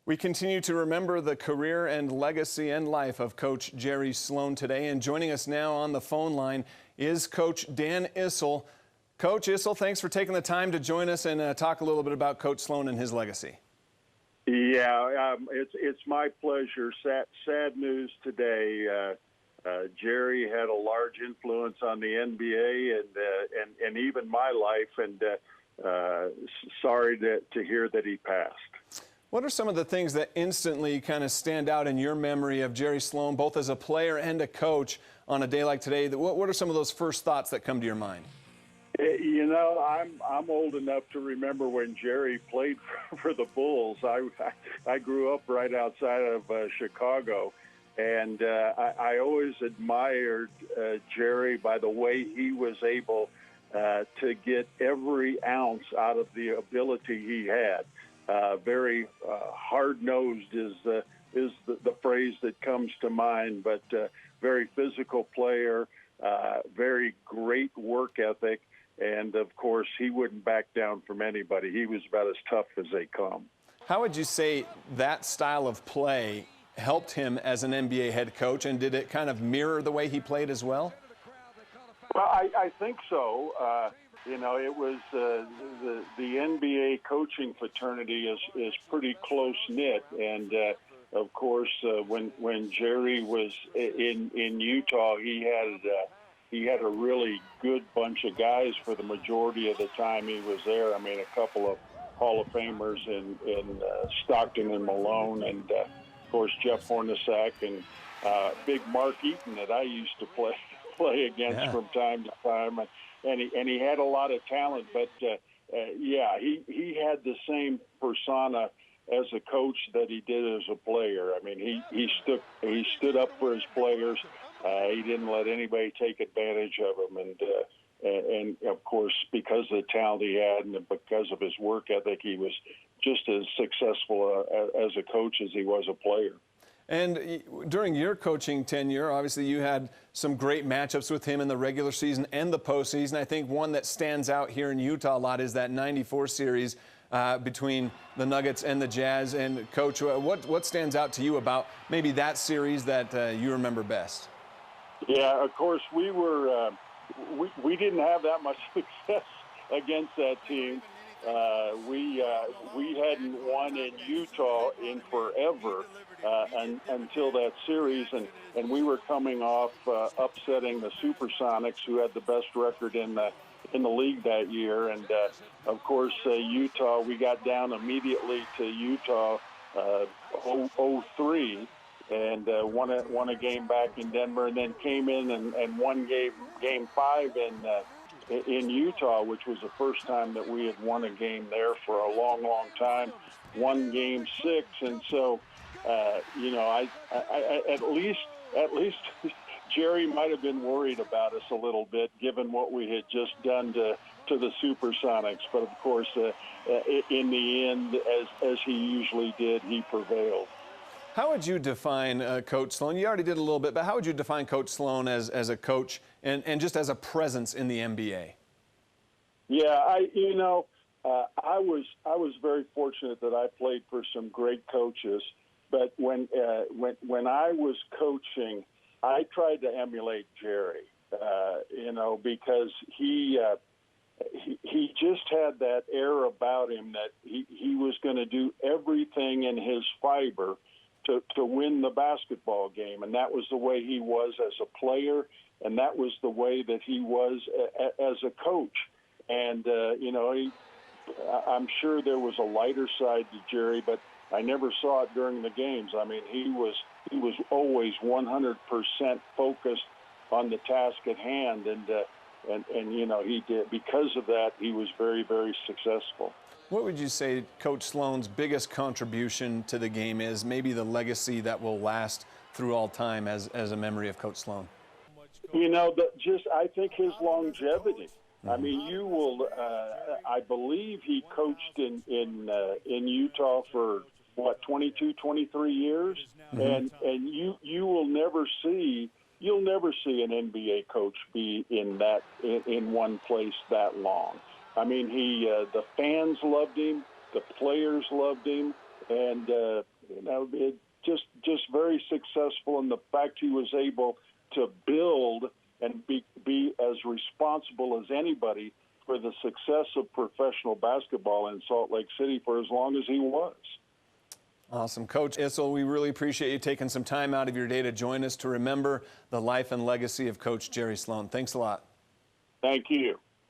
We continue to remember the career and legacy and life of Coach Jerry Sloan today. And joining us now on the phone line is Coach Dan Issel. Coach Issel, thanks for taking the time to join us and talk a little bit about Coach Sloan and his legacy. Yeah, it's my pleasure. Sad news today. Jerry had a large influence on the NBA and even my life, and sorry to hear that he passed. What are some of the things that instantly kind of stand out in your memory of Jerry Sloan, both as a player and a coach, on a day like today? What are some of those first thoughts that come to your mind? You know, I'm old enough to remember when Jerry played for the Bulls. I grew up right outside of Chicago, and I always admired Jerry by the way he was able to get every ounce out of the ability he had. Very hard-nosed is the phrase that comes to mind, but very physical player, very great work ethic, and of course he wouldn't back down from anybody. He was about as tough as they come. How would you say that style of play helped him as an NBA head coach, and did it kind of mirror the way he played as well? Well, I think so. You know, it was the NBA coaching fraternity is pretty close knit, and of course, when Jerry was in Utah, he had a really good bunch of guys for the majority of the time he was there. I mean, a couple of Hall of Famers in Stockton and Malone, and of course Jeff Hornacek and big Mark Eaton that I used to play against from time to time. And he had a lot of talent, but yeah, he had the same persona as a coach that he did as a player. I mean, he stood up for his players. He didn't let anybody take advantage of him, and of course, because of the talent he had and because of his work ethic, he was just as successful as a coach as he was a player. And during your coaching tenure, obviously you had some great matchups with him in the regular season and the postseason. I think one that stands out here in Utah a lot is that '94 series between the Nuggets and the Jazz. And Coach, what stands out to you about maybe that series that you remember best? Yeah, of course, we didn't have that much success against that team. We hadn't won in Utah in forever until that series, and we were coming off upsetting the Supersonics, who had the best record in the league that year. And of course, Utah, we got down immediately to Utah 0-3 and won a game back in Denver, and then came in and won game 5 in Utah, which was the first time that we had won a game there for a long, long time. Won game 6, and so you know, I at least Jerry might have been worried about us a little bit, given what we had just done to the Supersonics. But of course, in the end, as he usually did, he prevailed. How would you define Coach Sloan? You already did a little bit, but how would you define Coach Sloan as a coach and just as a presence in the NBA? Yeah, I was very fortunate that I played for some great coaches. But when I was coaching, I tried to emulate Jerry, because he just had that air about him that he was going to do everything in his fiber to win the basketball game. And that was the way he was as a player, and that was the way that he was as a coach. And, I'm sure there was a lighter side to Jerry, but I never saw it during the games. I mean, he was always 100% focused on the task at hand, and he did. Because of that, he was very, very successful. What would you say Coach Sloan's biggest contribution to the game is, maybe the legacy that will last through all time as a memory of Coach Sloan? I think his longevity. I mean, you will. I believe he coached in Utah for 22, 23 years, and you will never see. You'll never see an NBA coach be in one place that long. I mean, the fans loved him, the players loved him, and just very successful in the fact he was able to build and be as responsible as anybody for the success of professional basketball in Salt Lake City for as long as he was. Awesome. Coach Issel, we really appreciate you taking some time out of your day to join us to remember the life and legacy of Coach Jerry Sloan. Thanks a lot. Thank you.